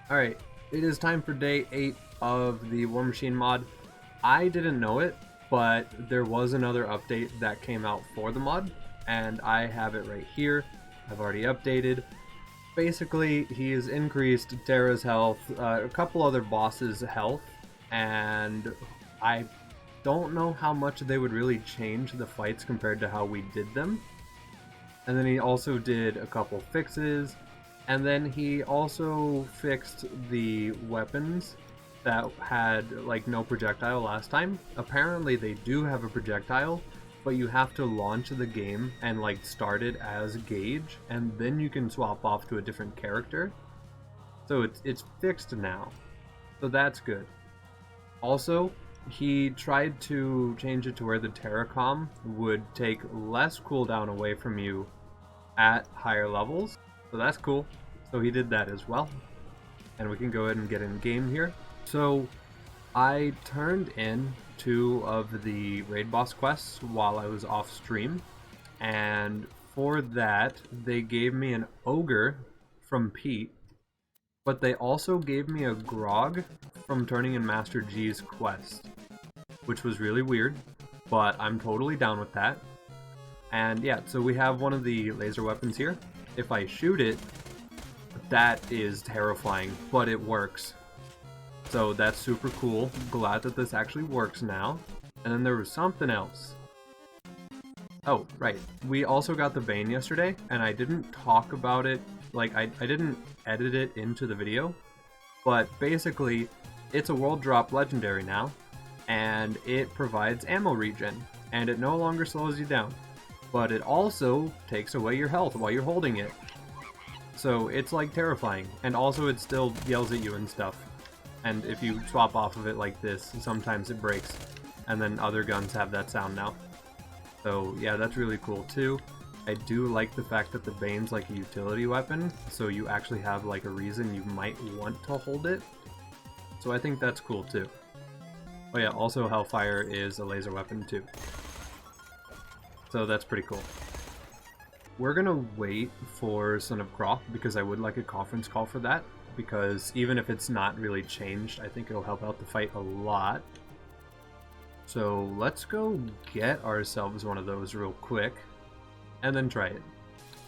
Alright, it is time for day 8 of the War Machine mod. I didn't know it, but there was another update that came out for the mod, and I have it right here. I've already updated. Basically, he has increased Terra's health, a couple other bosses' health, and I don't know how much they would really change the fights compared to how we did them. And then he also did a couple fixes. And then he also fixed the weapons that had like no projectile last time. Apparently they do have a projectile, but you have to launch the game and like start it as Gauge, and then you can swap off to a different character. So it's fixed now. So that's good. Also, he tried to change it to where the Terracom would take less cooldown away from you at higher levels. So that's cool. So he did that as well. And we can go ahead and get in game here. So I turned in 2 of the raid boss quests while I was off stream. And for that, they gave me an ogre from Pete. But they also gave me a grog from turning in Master G's quest. Which was really weird, but I'm totally down with that. And yeah, so we have one of the laser weapons here. If I shoot it, that is terrifying, but it works. So that's super cool. Glad that this actually works now. And then there was something else. Oh, right. We also got the Bane yesterday, and I didn't talk about it. Like, I didn't edit it into the video. But basically, it's a world drop legendary now, and it provides ammo regen, and it no longer slows you down. But it also takes away your health while you're holding it. So it's like terrifying, and also it still yells at you and stuff. And if you swap off of it like this, sometimes it breaks, and then other guns have that sound now. So yeah, that's really cool too. I do like the fact that the Bane's like a utility weapon, so you actually have like a reason you might want to hold it. So I think that's cool too. Oh yeah, also Hellfire is a laser weapon too. So that's pretty cool. We're gonna wait for Son of Croft because I would like a conference call for that, because even if it's not really changed, I think it'll help out the fight a lot. So let's go get ourselves one of those real quick and then try it.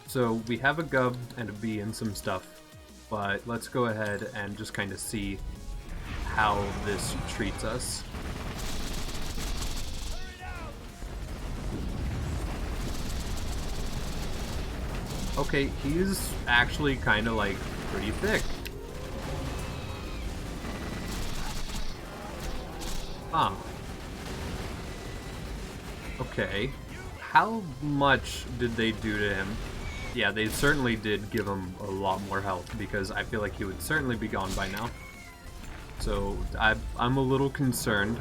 So we have a Gub and a B and some stuff, but let's go ahead and just kind of see how this treats us. Okay, he's actually kind of like pretty thick. Huh. Okay. How much did they do to him? Yeah, they certainly did give him a lot more health, because I feel like he would certainly be gone by now. So I'm a little concerned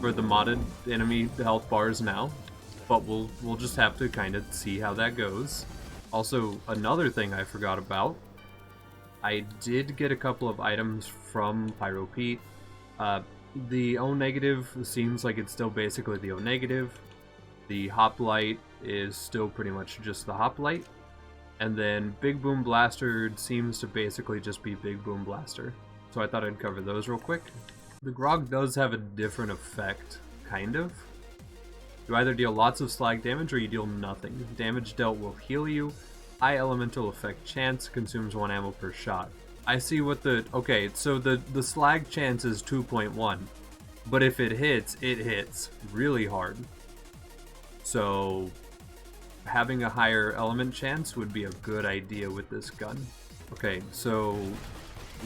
for the modded enemy health bars now, but we'll just have to kind of see how that goes. Also, another thing I forgot about, I did get a couple of items from Pyro Pete. The O negative seems like it's still basically the O negative. The hoplite is still pretty much just the hoplite. And then Big Boom Blaster seems to basically just be Big Boom Blaster. So I thought I'd cover those real quick. The grog does have a different effect, kind of. You either deal lots of slag damage or you deal nothing. Damage dealt will heal you. High elemental effect chance consumes 1 ammo per shot. I see what the... Okay, so the slag chance is 2.1. But if it hits really hard. So having a higher element chance would be a good idea with this gun. Okay, so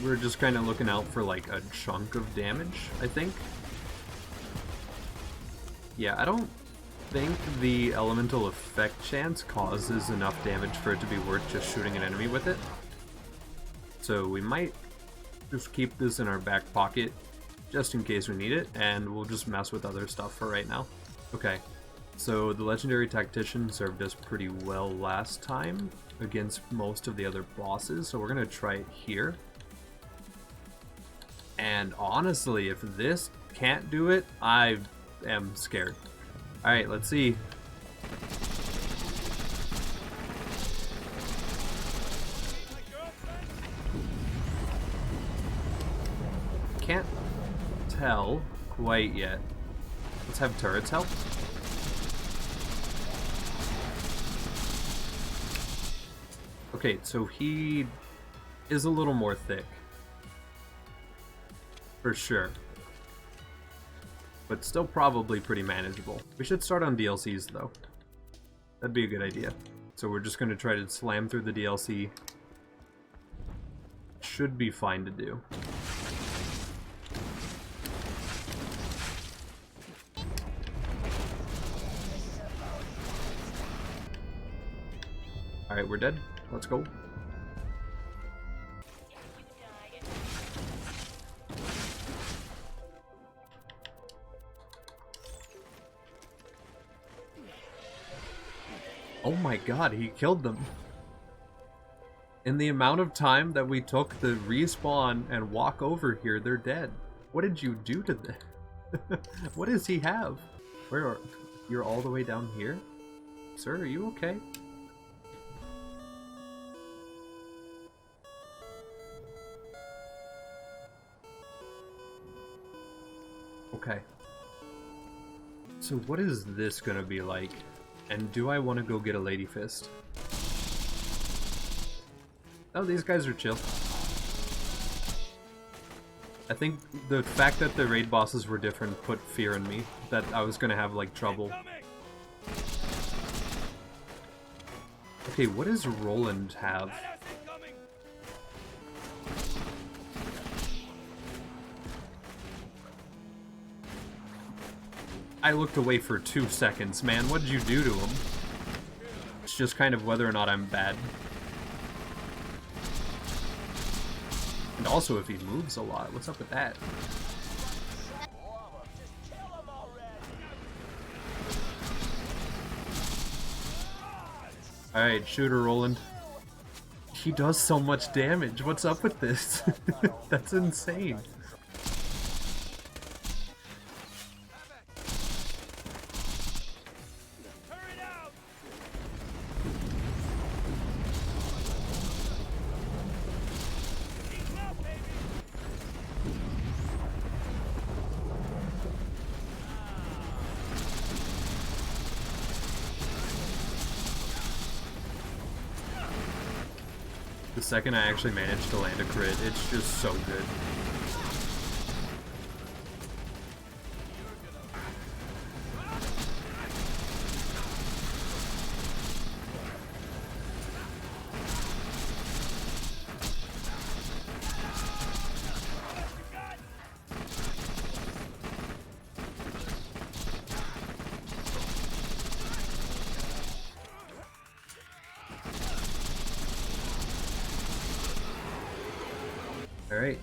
we're just kind of looking out for like a chunk of damage, I think. Yeah, I don't think the elemental effect chance causes enough damage for it to be worth just shooting an enemy with it. So we might just keep this in our back pocket just in case we need it, and we'll just mess with other stuff for right now. Okay, so the legendary tactician served us pretty well last time against most of the other bosses, so we're gonna try it here. And honestly, if this can't do it, I am scared. Alright, let's see. can't tell quite yet. Let's have turrets help. Okay, so he is a little more thick. For sure. But still probably pretty manageable. We should start on DLCs though. That'd be a good idea. So we're just going to try to slam through the DLC. Should be fine to do. Alright, we're dead. Let's go. Oh my god, he killed them. In the amount of time that we took to respawn and walk over here, they're dead. What did you do to them? What does he have? Where are... You're all the way down here? Sir, are you okay? Okay. So what is this gonna be like? And do I want to go get a Lady Fist? Oh, these guys are chill. I think the fact that the raid bosses were different put fear in me that I was gonna have like trouble. Okay, what does Roland have? I looked away for 2 seconds, man. What did you do to him? It's just kind of whether or not I'm bad. And also if he moves a lot. What's up with that? Alright, shooter Roland. He does so much damage. What's up with this? That's insane. The second I actually managed to land a crit, it's just so good. Alright,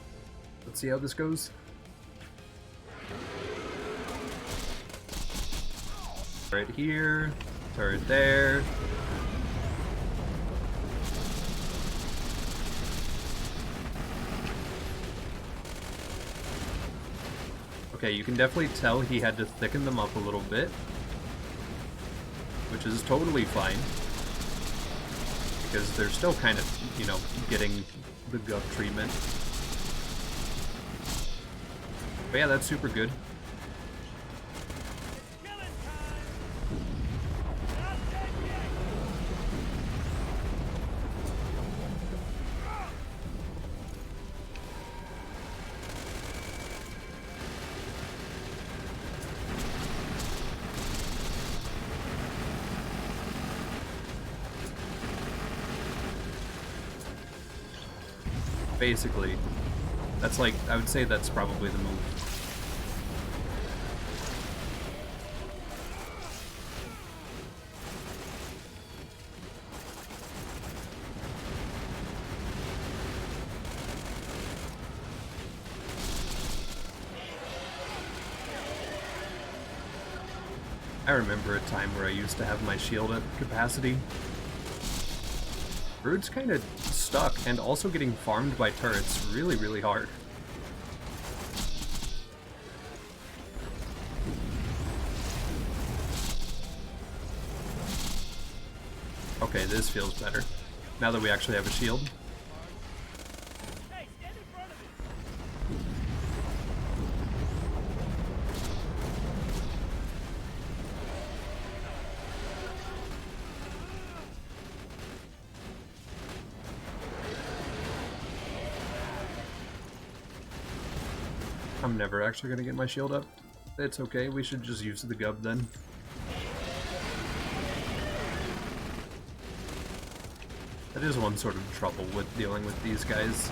let's see how this goes. Right here, turret there. Okay, you can definitely tell he had to thicken them up a little bit, which is totally fine, because they're still kind of, you know, getting the gut treatment. But yeah, that's super good. Basically, that's like, I would say that's probably the move. I remember a time where I used to have my shield at capacity. Brood's kind of stuck, and also getting farmed by turrets really, really hard. Okay, this feels better, now that we actually have a shield. I'm never actually gonna get my shield up. It's okay, we should just use the gub then. That is one sort of trouble with dealing with these guys.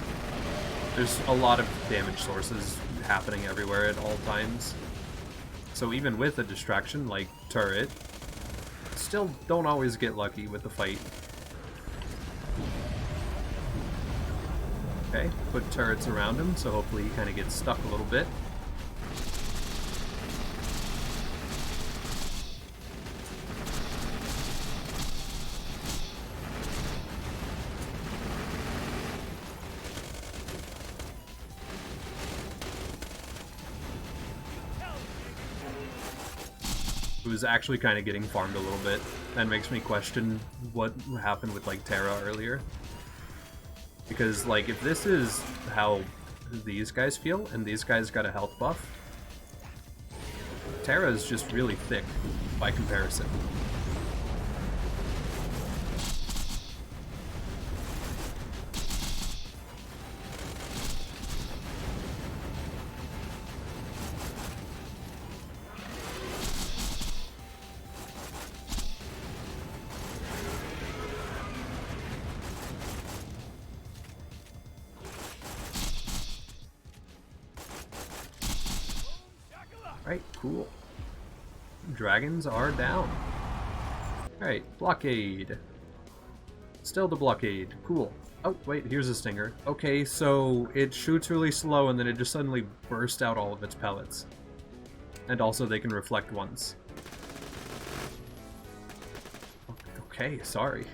There's a lot of damage sources happening everywhere at all times. So even with a distraction like turret, still don't always get lucky with the fight. Okay, put turrets around him, so hopefully he kind of gets stuck a little bit. Who's actually kind of getting farmed a little bit. That makes me question what happened with like Terra earlier. Because like if this is how these guys feel and these guys got a health buff, Terra is just really thick by comparison. Alright, cool. Dragons are down. Alright, blockade. Still the blockade. Cool. Oh, wait, here's a stinger. Okay, so it shoots really slow and then it just suddenly bursts out all of its pellets. And also they can reflect once. Okay, sorry.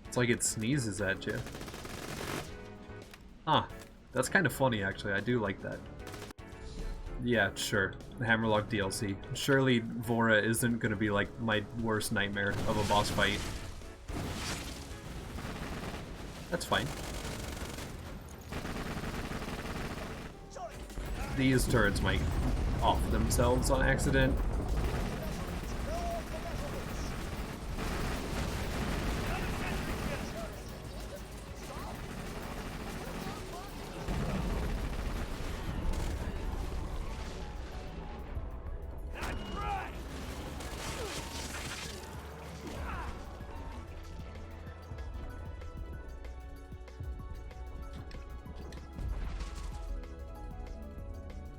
It's like it sneezes at you. Huh. That's kind of funny, actually. I do like that. Yeah, sure. Hammerlock DLC. Surely Vora isn't gonna be like my worst nightmare of a boss fight. That's fine. These turrets might off themselves on accident.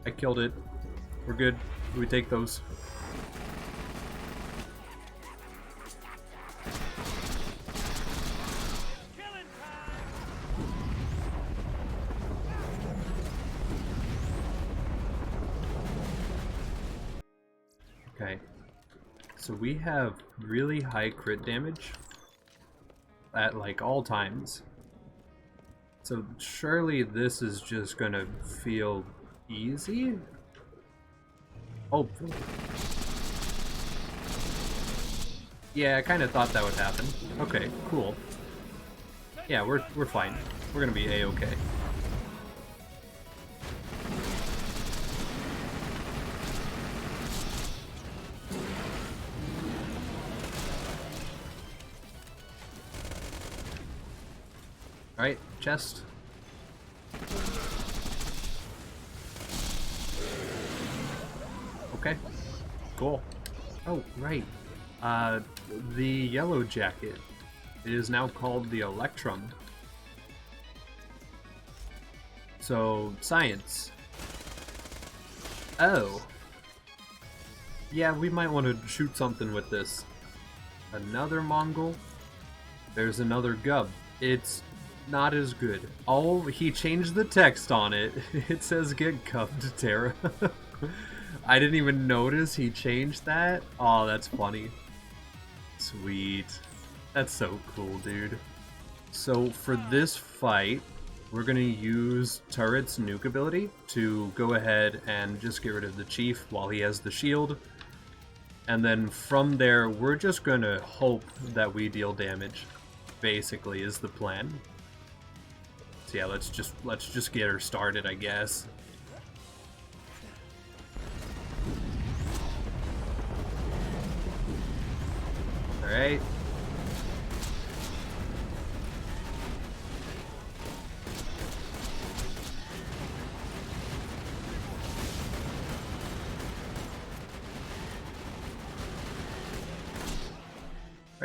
I killed it. We're good. We take those. Okay. So we have really high crit damage at like all times. So surely this is just gonna feel easy? Hopefully. Yeah, I kind of thought that would happen. Okay, cool. Yeah, we're fine. We're gonna be a-okay. Alright, chest. Okay, cool. Oh, right. The yellow jacket. It is now called the Electrum. So, science. Oh. Yeah, we might want to shoot something with this. Another Mongol. There's another Gub. It's not as good. Oh, he changed the text on it. It says get gubbed, Terra. I didn't even notice he changed that. Oh, that's funny. Sweet. That's so cool, dude. So for this fight, we're gonna use Turret's nuke ability to go ahead and just get rid of the Chief while he has the shield. And then from there, we're just gonna hope that we deal damage, basically, is the plan. So yeah, let's just get her started, I guess. Alright.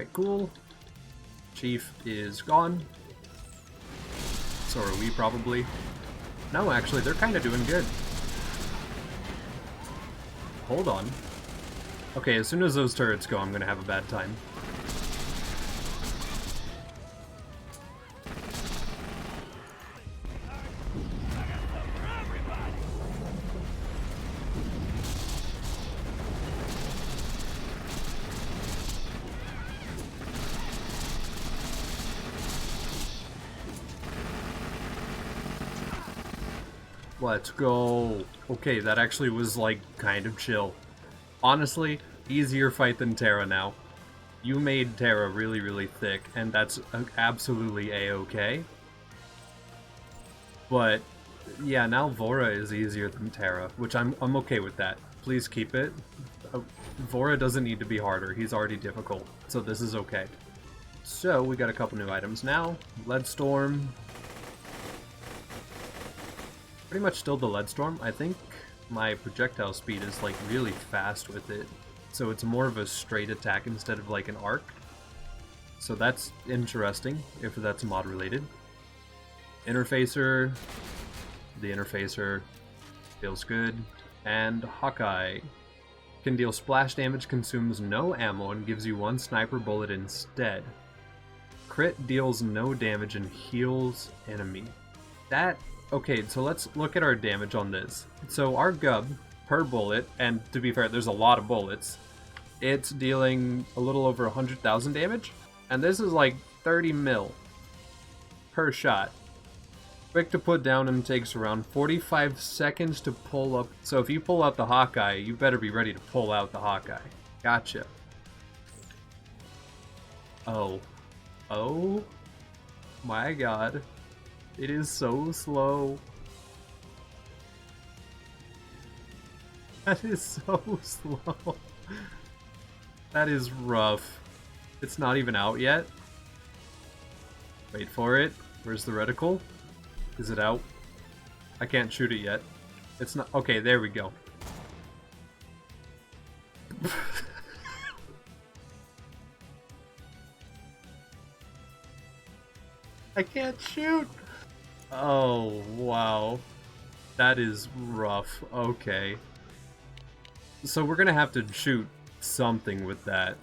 Alright, cool. Chief is gone. So are we probably. No, actually, they're kind of doing good. Hold on. Okay, as soon as those turrets go, I'm gonna have a bad time. Let's go. Okay, that actually was, like, kind of chill. Honestly, easier fight than Terra now. You made Terra really, really thick, and that's absolutely a-okay. But, yeah, now Vora is easier than Terra, which I'm okay with that. Please keep it. Vora doesn't need to be harder. He's already difficult, so this is okay. So, we got a couple new items now. Leadstorm. Pretty much still the Leadstorm. I think my projectile speed is like really fast with it. So it's more of a straight attack instead of like an arc. So that's interesting, if that's mod related. Interfacer. The Interfacer feels good. And Hawkeye. Can deal splash damage, consumes no ammo, and gives you 1 sniper bullet instead. Crit deals no damage and heals enemy. Okay, so let's look at our damage on this. So our Gub, per bullet, and to be fair, there's a lot of bullets, it's dealing a little over 100,000 damage, and this is like 30 mil per shot. Quick to put down and takes around 45 seconds to pull up. So if you pull out the Hawkeye, you better be ready to pull out the Hawkeye. Gotcha. Oh. Oh my god. It is so slow. That is so slow. That is rough. It's not even out yet. Wait for it. Where's the reticle? Is it out? I can't shoot it yet. It's not. Okay, there we go. I can't shoot! Oh, wow. That is rough. Okay. So we're gonna have to shoot something with that.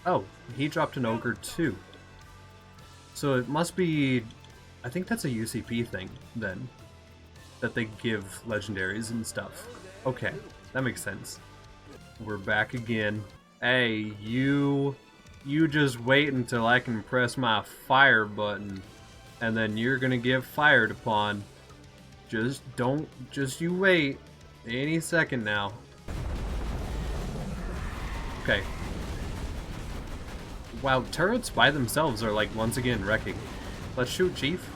Oh, he dropped an ogre too. So it must be... I think that's a UCP thing, then. That they give legendaries and stuff. Okay, that makes sense. We're back again. Hey, you just wait until I can press my fire button, and then you're gonna get fired upon. Just you wait. Any second now. Okay. Wow, turrets by themselves are like once again wrecking. Let's shoot Chief.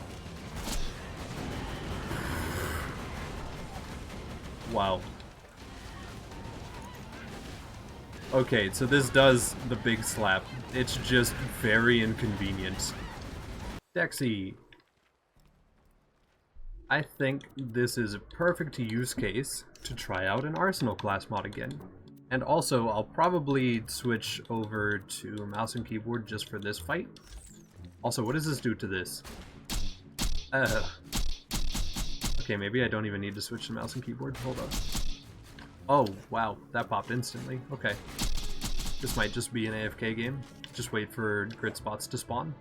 Wow. Okay, so this does the big slap. It's just very inconvenient. Dexy. I think this is a perfect use case to try out an Arsenal class mod again. And also, I'll probably switch over to mouse and keyboard just for this fight. Also, what does this do to this? Okay, maybe I don't even need to switch to mouse and keyboard. Hold up. Oh, wow, that popped instantly. Okay. This might just be an AFK game. Just wait for grid spots to spawn.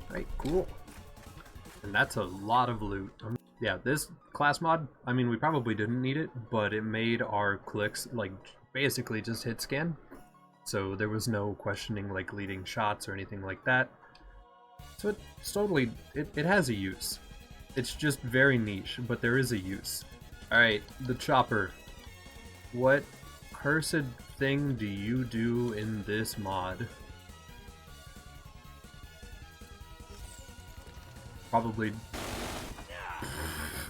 Alright, cool. And that's a lot of loot. Yeah, this class mod, I mean, we probably didn't need it, but it made our clicks, like, basically just hit scan. So there was no questioning, like, leading shots or anything like that. So it's totally, it has a use. It's just very niche, but there is a use. Alright, the chopper. What cursed thing do you do in this mod? Probably...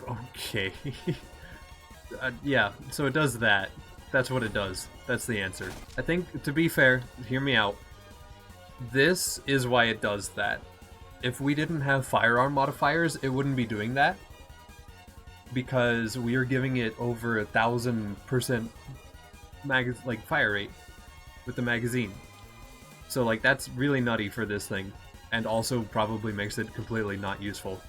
Okay. Yeah, so it does that. That's what it does. That's the answer. I think, to be fair, hear me out. This is why it does that. If we didn't have firearm modifiers, it wouldn't be doing that. Because we are giving it over 1,000% like fire rate with the magazine. So like that's really nutty for this thing, and also probably makes it completely not useful.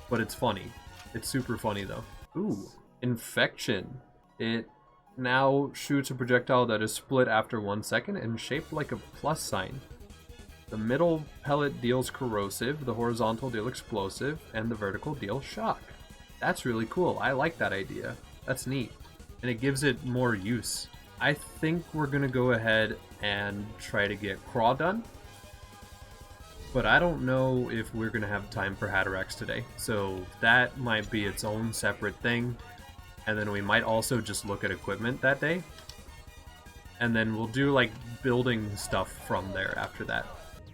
But it's funny. It's super funny though. Ooh, infection. It now shoots a projectile that is split after 1 second and shaped like a plus sign. The middle pellet deals corrosive, the horizontal deal explosive, and the vertical deal shock. That's really cool. I like that idea. That's neat. And it gives it more use. I think we're gonna go ahead and try to get Craw done. But I don't know if we're gonna have time for Hatterax today. So that might be its own separate thing. And then we might also just look at equipment that day. And then we'll do like building stuff from there after that.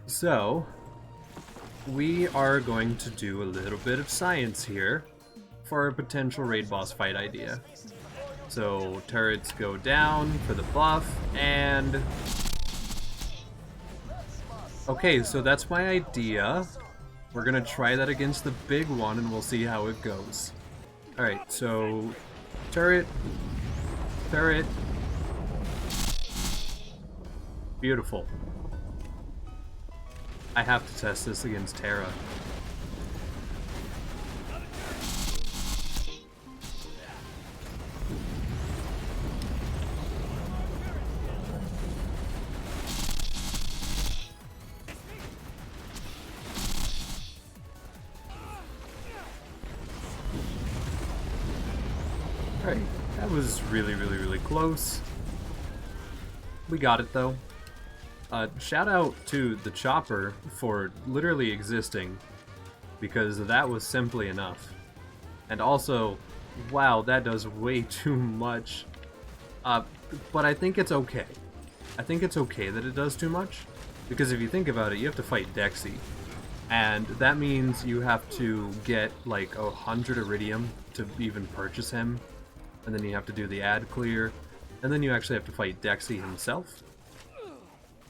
So we are going to do a little bit of science here for a potential raid boss fight idea. So turrets go down for the buff, and okay, so that's my idea. We're gonna try that against the big one and we'll see how it goes. Alright, so turret, turret. Beautiful. I have to test this against Terra. Alright, that was really close. We got it though. Shout out to the chopper for literally existing, because that was simply enough. And also, wow, that does way too much. But I think it's okay. I think it's okay that it does too much, because if you think about it, you have to fight Dexy. And that means you have to get like 100 Iridium to even purchase him, and then you have to do the ad clear, and then you actually have to fight Dexy himself.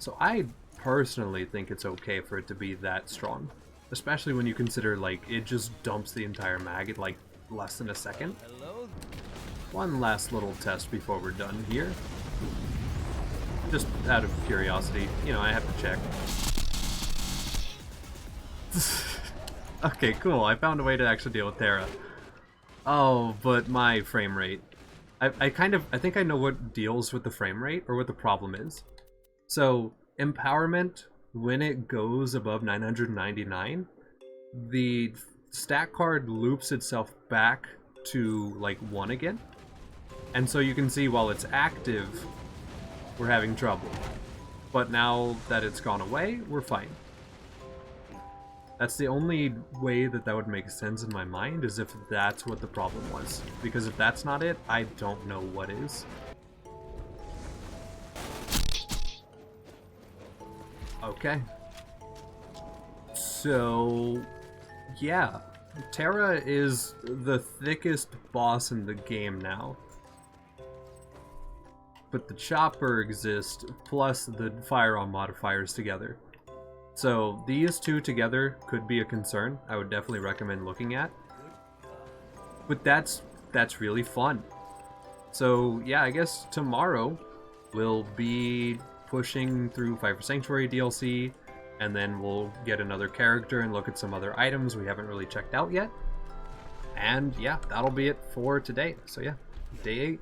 So I personally think it's okay for it to be that strong, especially when you consider like it just dumps the entire mag in like less than a second. One last little test before we're done here. Just out of curiosity, you know, I have to check. Okay, cool. I found a way to actually deal with Terra. Oh, but my frame rate. I think I know what deals with the frame rate, or what the problem is. So, empowerment, when it goes above 999, the stat card loops itself back to like 1 again. And so you can see while it's active, we're having trouble. But now that it's gone away, we're fine. That's the only way that would make sense in my mind, is if that's what the problem was. Because if that's not it, I don't know what is. Okay. So, yeah. Terra is the thickest boss in the game now. But the chopper exists, plus the firearm modifiers together. So these two together could be a concern. I would definitely recommend looking at. But that's really fun. So yeah, I guess tomorrow we'll be pushing through Fire Sanctuary DLC, and then we'll get another character and look at some other items we haven't really checked out yet. And yeah, that'll be it for today. So yeah, day 8.